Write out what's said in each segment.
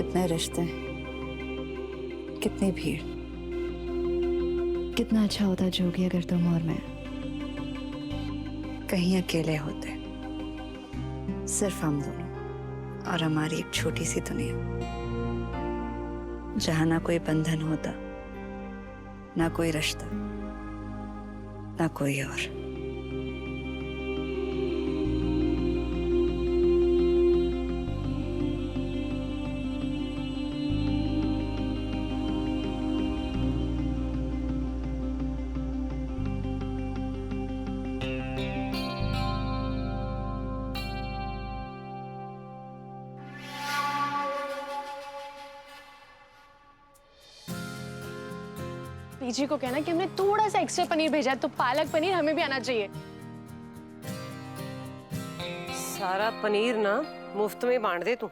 कितने रिश्ते, कितनी भीड़। कितना अच्छा होता जोगी अगर तुम और मैं कहीं अकेले होते, सिर्फ हम दोनों और हमारी एक छोटी सी दुनिया, जहां ना कोई बंधन होता, ना कोई रिश्ता, ना कोई और। पीजी को कहना कि हमने थोड़ा सा एक्स्ट्रा पनीर भेजा है, तो पालक पनीर हमें भी आना चाहिए। सारा पनीर ना मुफ्त में बांट दे तू।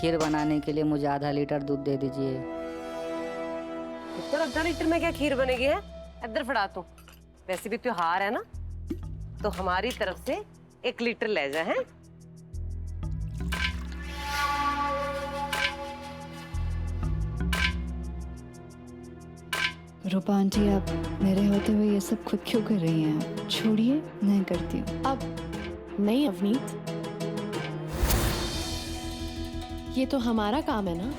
खीर बनाने के लिए मुझे आधा लीटर दूध दे दीजिए। इतना आधा लीटर में क्या खीर बनेगी है? इधर फड़ा तू। वैसे भी त्योहार है ना, तो हमारी तरफ से 1 लीटर ले जा है। रूपा आंटी, आप मेरे होते हुए ये सब खुद क्यों कर रही हैं? छोड़िए, मैं करती हूँ। अब नहीं अवनीत, ये तो हमारा काम है ना।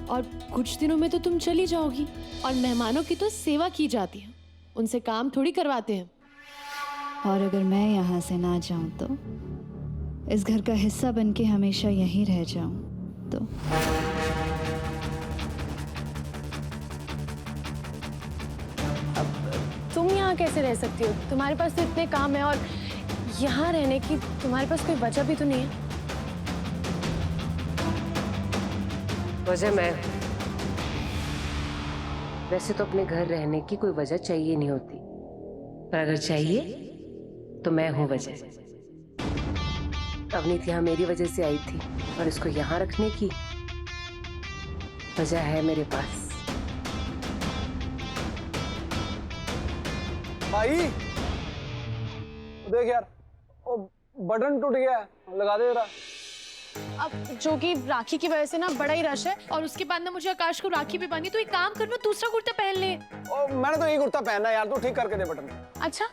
और कुछ दिनों में तो तुम चली जाओगी, और मेहमानों की तो सेवा की जाती है, उनसे काम थोड़ी करवाते हैं। और अगर मैं यहाँ से ना जाऊँ तो, इस घर का हिस्सा बनके हमेशा यहीं रह जाऊँ तो? तुम यहाँ कैसे रह सकती हो? तुम्हारे पास तो इतने काम है, और यहाँ रहने की तुम्हारे पास कोई वजह भी तो नहीं है। वजह मैं, वैसे तो अपने घर रहने की कोई वजह चाहिए नहीं होती, पर अगर चाहिए तो मैं हूं वजह। अवनीत यहाँ मेरी वजह से आई थी, और इसको यहाँ रखने की वजह है मेरे पास। भाई देख यार, वो बटन टूट गया है, लगा दे जरा। अब जो कि राखी की वजह से ना बड़ा ही रश है, और उसके बाद ना मुझे आकाश को राखी भी बांधनी, तो एक काम करना, दूसरा कुर्ता पहन ले। ओ, मैंने तो यही कुर्ता पहना है यार, तू ठीक करके दे बटन। अच्छा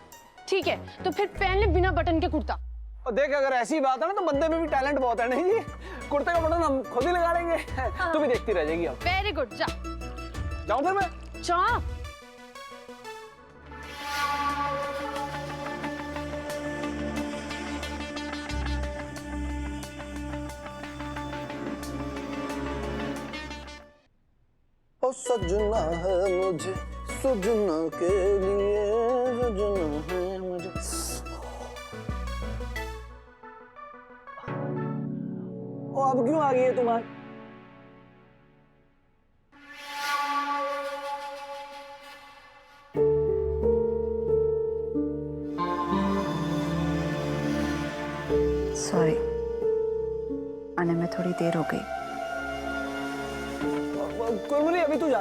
ठीक है, तो फिर पहन ले बिना बटन के कुर्ता। और देख, अगर ऐसी बात है ना, तो बंदे में भी टैलेंट बहुत है। नहीं जी, कुर्ते का बटन हम खुद ही लगा लेंगे। तू भी देखती रह जाएगी। अब वेरी गुड, जा। जाऊं फिर मैं? जा। ओ सजना है मुझे, सजना के लिए सजना है मुझे। ओ अब क्यों आ गई है तुम्हारी? सॉरी, आने में थोड़ी देर हो गई। कोई नहीं, अभी तू जा,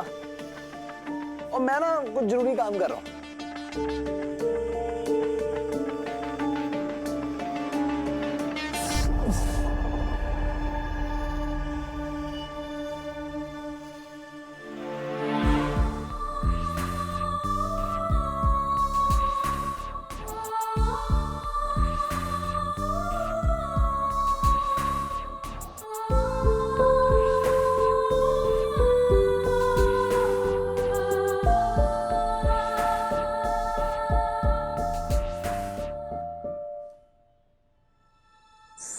और मैं ना कुछ जरूरी काम कर रहा हूँ।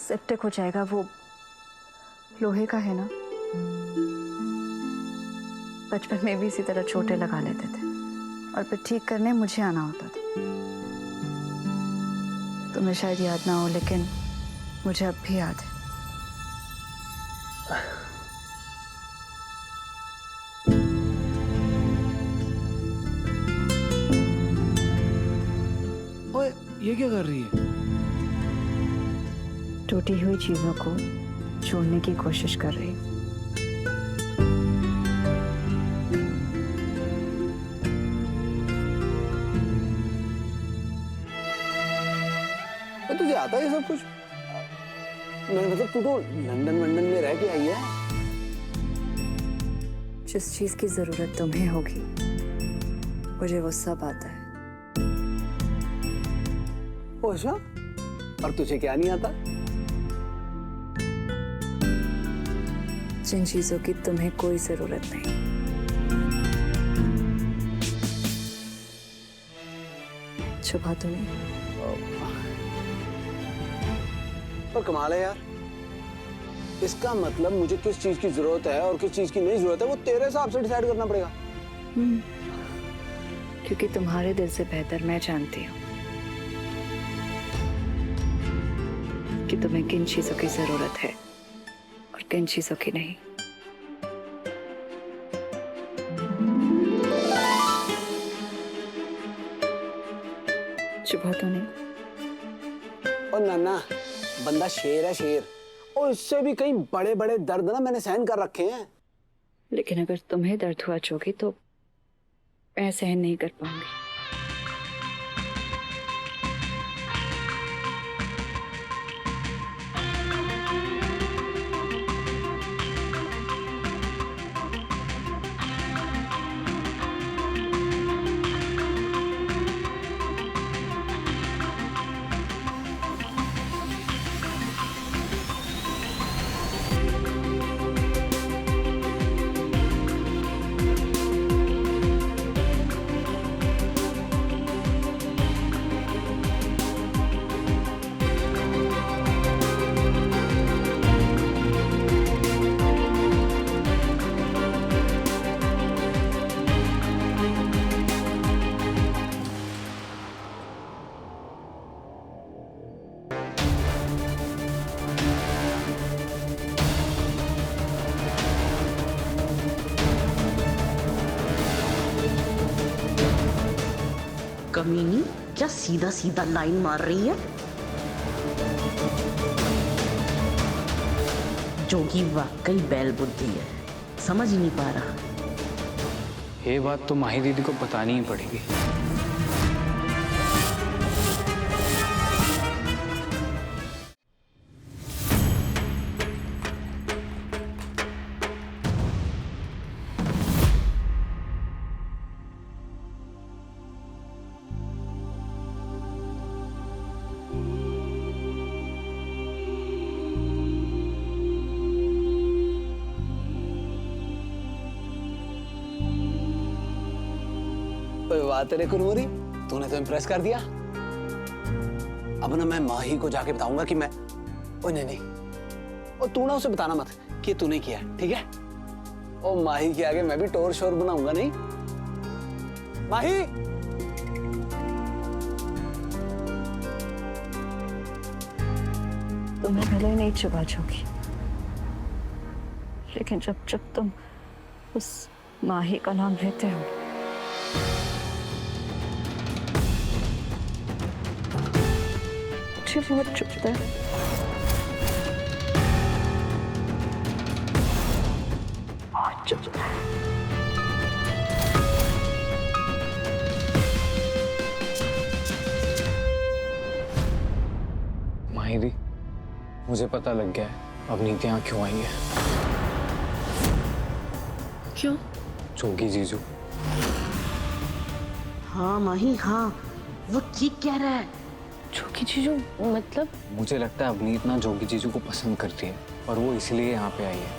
सेप्टिक हो जाएगा, वो लोहे का है ना। बचपन में भी इसी तरह चोटें लगा लेते थे, और फिर ठीक करने मुझे आना होता था। तुम्हें शायद याद ना हो, लेकिन मुझे अब भी याद है। ओए, ये क्या कर रही है? टूटी हुई चीजों को जोड़ने की कोशिश कर रही हूँ। आता है ये सब कुछ? मैंने मतलब तू तो लंदन वंदन में रह के आई है। जिस चीज की जरूरत तुम्हें होगी मुझे वो सब आता है। ओ अच्छा, और तुझे क्या नहीं आता? जिन चीजों की तुम्हें कोई जरूरत नहीं। छुपा तो नहीं। पर कमाल है यार, इसका मतलब मुझे किस चीज की जरूरत है और किस चीज की नहीं जरूरत है वो तेरे हिसाब से डिसाइड करना पड़ेगा। क्योंकि तुम्हारे दिल से बेहतर मैं जानती हूँ कि तुम्हें किन चीजों की जरूरत है और किन चीजों की नहीं। छुपा तो नहीं। और नाना, बंदा शेर है शेर, और इससे भी कई बड़े बड़े दर्द ना मैंने सहन कर रखे हैं। लेकिन अगर तुम्हें दर्द हुआ चोगी तो मैं सहन नहीं कर पाऊंगी। कमीनी क्या सीधा सीधा लाइन मार रही है। जोगी वाकई बैल बुद्धि है, समझ ही नहीं पा रहा। ये बात तो माही दीदी को बतानी ही पड़ेगी। बात है कुरमुरी, तूने तो इम्प्रेस कर दिया। अब ना मैं माही को जाके बताऊंगा कि मैं, ओ नहीं नहीं, और तू ना उसे बताना मत कि तूने किया, ठीक है? ओ माही के आगे मैं भी टोर शोर बनाऊंगा नहीं। माही, तुम्हें भले नहीं छुपा चुकी, लेकिन जब जब तुम उस माही का नाम लेते हो मुझे बहुत चुभता है। बहुत चुभता है। माही दी, मुझे पता लग गया है अवनीत यहाँ क्यों आई है। क्यों? जोगी जीजू। हाँ माही, हाँ वो ठीक कह रहा है। जोगी जीजू मतलब? मुझे लगता है अवनीत ना जोगी जीजू को पसंद करती है और वो इसलिए यहाँ पे आई है।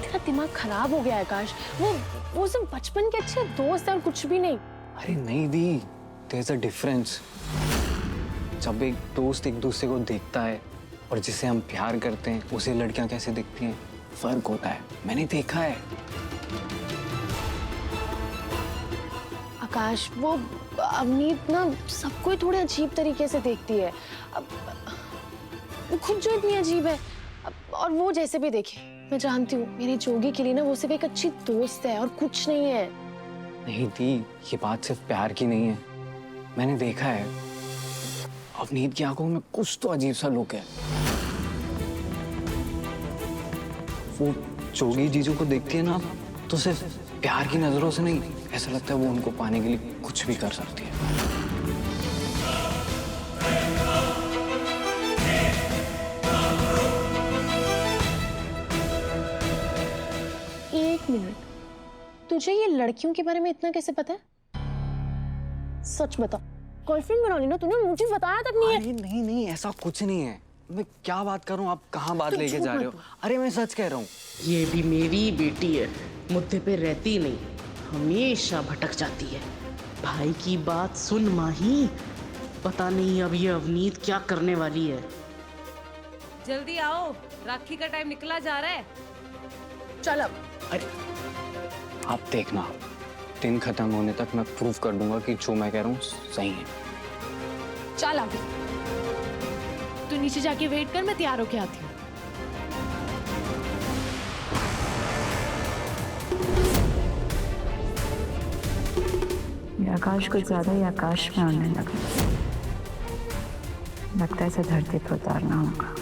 तेरा दिमाग खराब हो गया है आकाश। वो सब बचपन के अच्छे दोस्त हैं और कुछ भी नहीं। अरे नहीं दी, देयर इज अ डिफरेंस। जब एक दोस्त एक दूसरे को देखता है और जिसे हम प्यार करते हैं उसे लड़कियां कैसे दिखती हैं, फर्क होता है। मैंने देखा है। आकाश, वो अवनीत ना सबको ही थोड़े अजीब तरीके से देखती है। अब वो खुद जो इतनी अजीब है, और वो जैसे भी देखे, मैं जानती हूँ मेरी जोगी के लिए ना वो सिर्फ एक अच्छी दोस्त है और कुछ नहीं है। नहीं दी, ये बात सिर्फ प्यार की नहीं है। मैंने देखा है अवनीत की आंखों में कुछ तो अजीब सा लुक है। वो जोगी जीजू को देखती है ना तो सिर्फ प्यार की नजरों से नहीं, ऐसा लगता है वो उनको पाने के लिए कुछ भी कर सकती है। मिनट, तुझे ये लड़कियों के बारे में इतना कैसे पता है? सच बता, गर्लफ्रेंड बना ली ना तूने, मुझे बताया तक नहीं है। अरे नहीं नहीं, ऐसा कुछ नहीं है। मैं क्या बात कर रहा हूँ, आप कहाँ बात लेके जा रहे हो? अरे मैं सच कह रहा हूँ। ये भी मेरी बेटी है, मुद्दे पे रहती नहीं, हमेशा भटक जाती है। भाई की बात सुन माही, पता नहीं अब ये अवनीत क्या करने वाली है। जल्दी आओ, राखी का टाइम निकला जा रहा है। चल अब। अरे आप देखना, दिन खत्म होने तक मैं प्रूव कर दूंगा कि जो मैं कह रहा हूँ सही है। चल आगे, तू नीचे जाके वेट कर, मैं तैयार होके आती हूँ। ये आकाश कुछ ज्यादा ही आकाश में उड़ने लगा। लगता है इसे धरती पर उतारना होगा।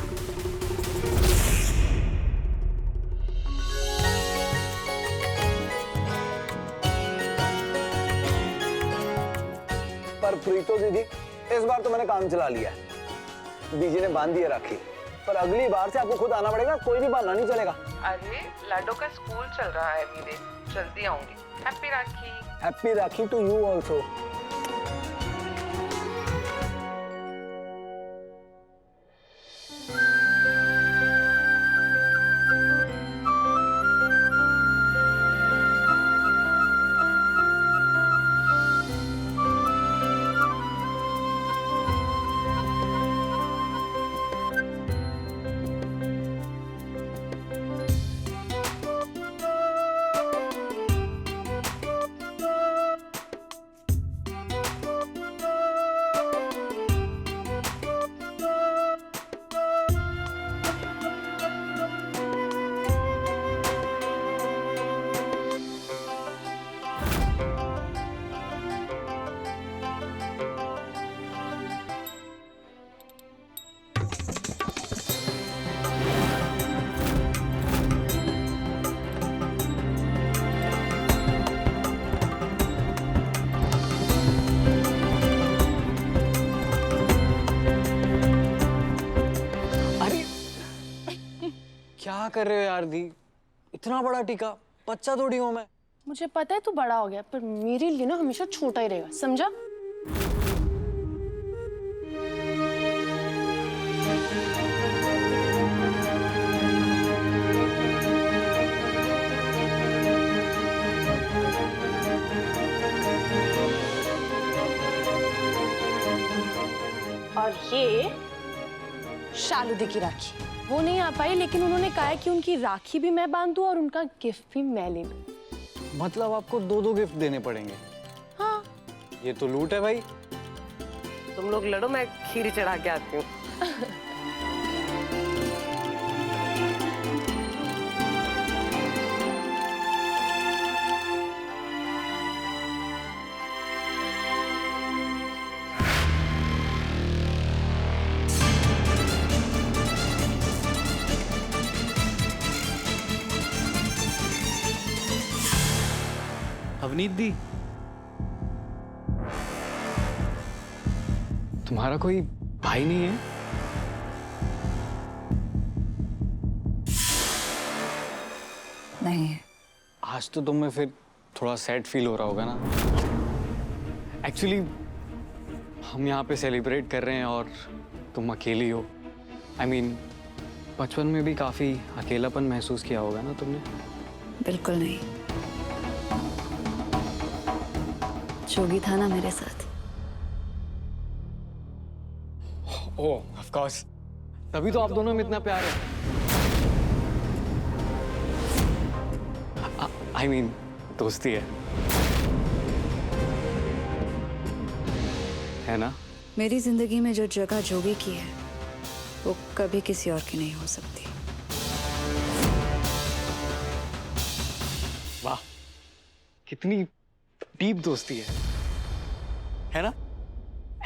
पर प्रीतो दीदी, इस बार तो मैंने काम चला लिया है। बीजी ने बांध दिया राखी, पर अगली बार से आपको खुद आना पड़ेगा, कोई भी बहाना नहीं चलेगा। अरे लाडो का स्कूल चल रहा है वीरे, जल्दी आऊंगी। Happy Rakhi. Happy Rakhi to you also. क्या कर रहे हो यार दी? इतना बड़ा टीका, बच्चा थोड़ी हूं मैं। मुझे पता है तू बड़ा हो गया, पर मेरे लिए ना हमेशा छोटा ही रहेगा, समझा? और ये शालू दी की राखी, वो नहीं आ पाई, लेकिन उन्होंने कहा है कि उनकी राखी भी मैं बांध दूं और उनका गिफ्ट भी मैं ले लूं। मतलब आपको दो दो गिफ्ट देने पड़ेंगे? हाँ। ये तो लूट है भाई। तुम लोग लड़ो, मैं खीर चढ़ा के आती हूँ। अवनीत दी, तुम्हारा कोई भाई नहीं है? नहीं है। आज तो तुम्हें फिर थोड़ा सैड फील हो रहा होगा ना? एक्चुअली हम यहाँ पे सेलिब्रेट कर रहे हैं और तुम अकेली हो। I mean, बचपन में भी काफी अकेलापन महसूस किया होगा ना तुमने? बिल्कुल नहीं। जोगी था ना मेरे साथ। ओह, ऑफ कोर्स। तभी तो आप दोनों में इतना प्यार है। I mean, दोस्ती है ना? मेरी जिंदगी में जो जगह जोगी की है, वो कभी किसी और की नहीं हो सकती। वाह, कितनी डीप दोस्ती है ना?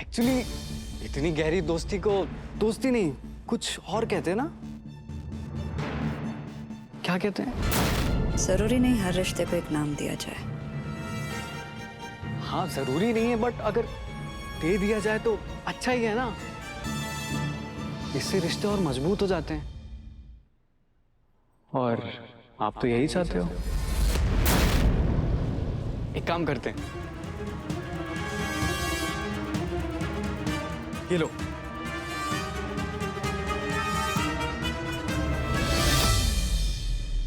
एक्चुअली इतनी गहरी दोस्ती को दोस्ती नहीं, कुछ और कहते हैं ना? क्या कहते हैं? जरूरी नहीं हर रिश्ते को एक नाम दिया जाए। हाँ, जरूरी नहीं है, बट अगर दे दिया जाए तो अच्छा ही है ना? इससे रिश्ते और मजबूत हो जाते हैं। और आप तो यही चाहते हो। एक काम करते हैं, ये लो,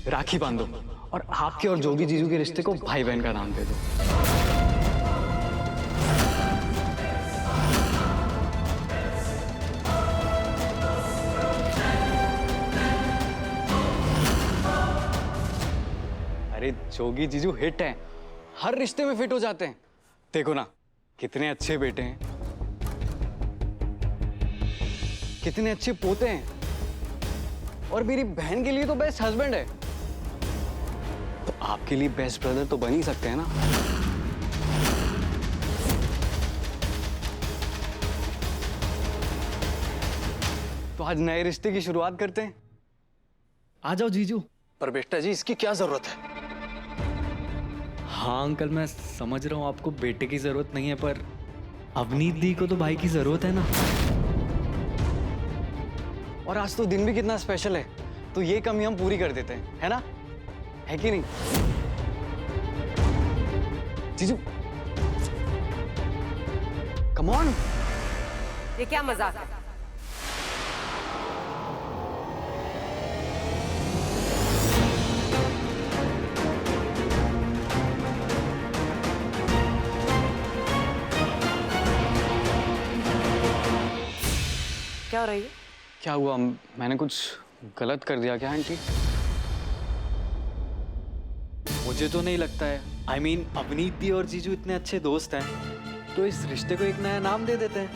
राखी बांधो और आपके और जोगी जीजू के रिश्ते को भाई बहन का नाम दे दो। अरे जोगी जीजू हिट हैं, हर रिश्ते में फिट हो जाते हैं। देखो ना कितने अच्छे बेटे हैं, कितने अच्छे पोते हैं, और मेरी बहन के लिए तो बेस्ट हस्बैंड है। तो आपके लिए बेस्ट ब्रदर तो बन ही सकते हैं ना। तो आज नए रिश्ते की शुरुआत करते हैं। आ जाओ जीजू। पर बेटा जी इसकी क्या जरूरत है? हाँ अंकल, मैं समझ रहा हूँ आपको बेटे की जरूरत नहीं है, पर अवनीत दी को तो भाई की जरूरत है ना। और आज तो दिन भी कितना स्पेशल है, तो ये कमी हम पूरी कर देते हैं, है ना? है कि नहीं जीजू? Come on. ये क्या मजाक है? क्या हो रही है? क्या हुआ? मैंने कुछ गलत कर दिया क्या आंटी? मुझे तो नहीं लगता है। I mean, अवनीत दी और जीजू इतने अच्छे दोस्त हैं, तो इस रिश्ते को एक नया नाम दे देते हैं।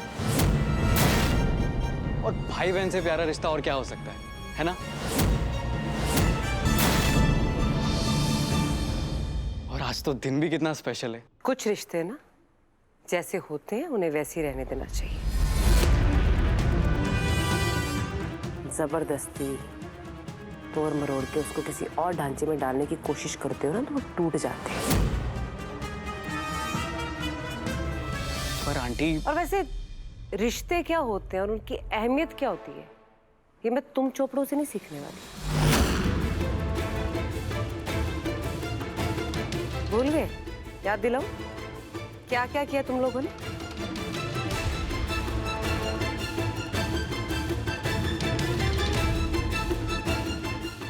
और भाई बहन से प्यारा रिश्ता और क्या हो सकता है ना? और आज तो दिन भी कितना स्पेशल है। कुछ रिश्ते ना जैसे होते हैं उन्हें वैसे ही रहने देना चाहिए। जबरदस्ती तोड़ मरोड़ के उसको किसी और ढांचे में डालने की कोशिश करते हो ना, तो वो टूट जाते हैं। पर आंटी, और वैसे रिश्ते क्या होते हैं और उनकी अहमियत क्या होती है, ये मैं तुम चोपड़ों से नहीं सीखने वाली। भूल गए? याद दिलाओ, क्या क्या किया तुम लोगों ने?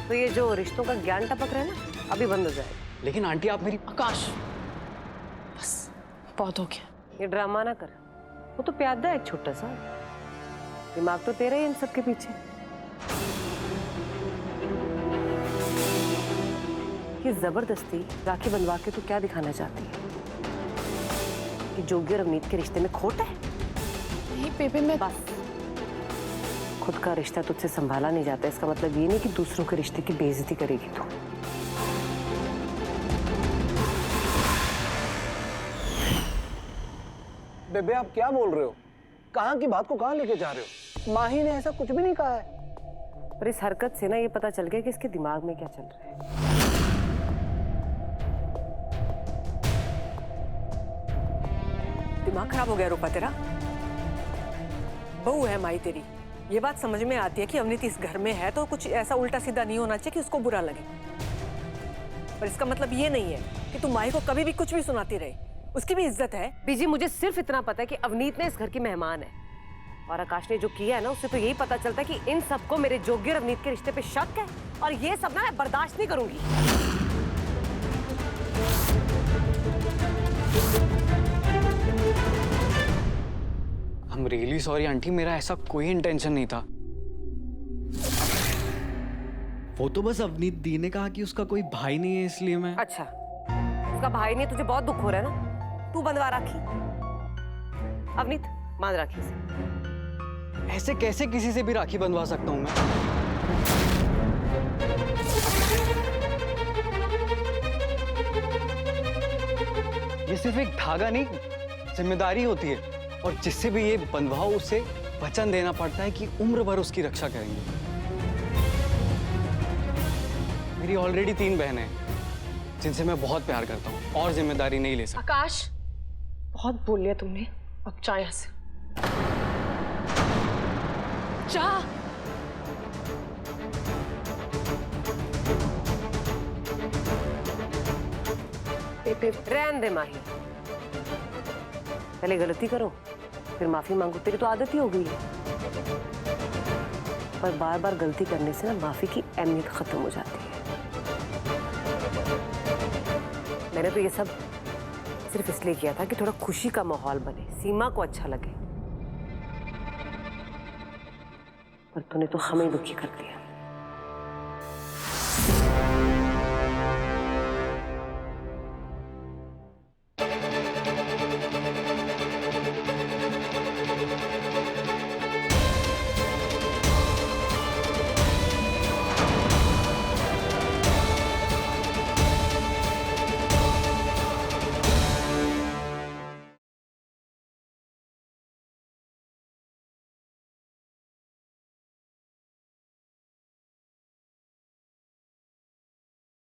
तो ये जो रिश्तों का ज्ञान टपक रहा है ना, अभी बंद हो जाएगा। लेकिन आंटी आप मेरी... आकाश, बस बहुत हो गया। ये ड्रामा ना कर, वो तो प्यादा है एक छोटा सा, दिमाग तो तेरा ही इन सब के पीछे। ये जबरदस्ती राखी बंधवा के तू क्या दिखाना चाहती है? कि जोगी और अवनीत के रिश्ते में खोट है? नहीं बेबी, मैं बस, खुद का रिश्ता तुझसे संभाला नहीं जाता, इसका मतलब ये नहीं कि दूसरों के रिश्ते की बेइज्जती करेगी तू। बेबे आप क्या बोल रहे हो? कहाँ की बात को कहाँ लेके जा रहे हो? माही ने ऐसा कुछ भी नहीं कहा है। पर इस हरकत से ना ये पता चल गया कि इसके दिमाग में क्या चल रहा है। दिमाग खराब हो गया रूपा तेरा? बहू है माई तेरी, ये बात समझ में आती है कि अवनीत इस घर में है तो कुछ ऐसा उल्टा सीधा नहीं होना चाहिए कि उसको बुरा लगे, पर इसका मतलब ये नहीं है कि तू माही को कभी भी कुछ भी सुनाती रहे। उसकी भी इज्जत है। बीजी, मुझे सिर्फ इतना पता है कि अवनीत ने इस घर की मेहमान है, और आकाश ने जो किया है ना, उससे तो यही पता चलता है कि इन सबको मेरे जोगी और अवनीत के रिश्ते पे शक है, और ये सब ना मैं बर्दाश्त नहीं करूंगी। I'm really sorry आंटी, मेरा ऐसा कोई इंटेंशन नहीं था। वो तो बस अवनीत दी ने कहा कि उसका कोई भाई नहीं है, इसलिए मैं... अच्छा, उसका भाई नहीं, तुझे बहुत दुख हो रहा है ना? तू बंधवा राखी। अवनीत, बांध राखी से। ऐसे कैसे किसी से भी राखी बंधवा सकता हूँ मैं? ये सिर्फ एक धागा नहीं, जिम्मेदारी होती है, और जिससे भी ये बंधवाओ उसे वचन देना पड़ता है कि उम्र भर उसकी रक्षा करेंगे। मेरी ऑलरेडी 3 बहनें हैं जिनसे मैं बहुत प्यार करता हूँ, और जिम्मेदारी नहीं ले सकता। आकाश, बहुत बोल लिया तुमने, अब जा यहाँ से। जा। रहने दे माही, पहले गलती करो फिर माफी मांगो, तेरी तो आदत ही हो गई है। पर बार बार गलती करने से ना माफी की अहमियत खत्म हो जाती है। मैंने तो ये सब सिर्फ इसलिए किया था कि थोड़ा खुशी का माहौल बने, सीमा को अच्छा लगे, पर तूने तो हमें दुखी कर दिया।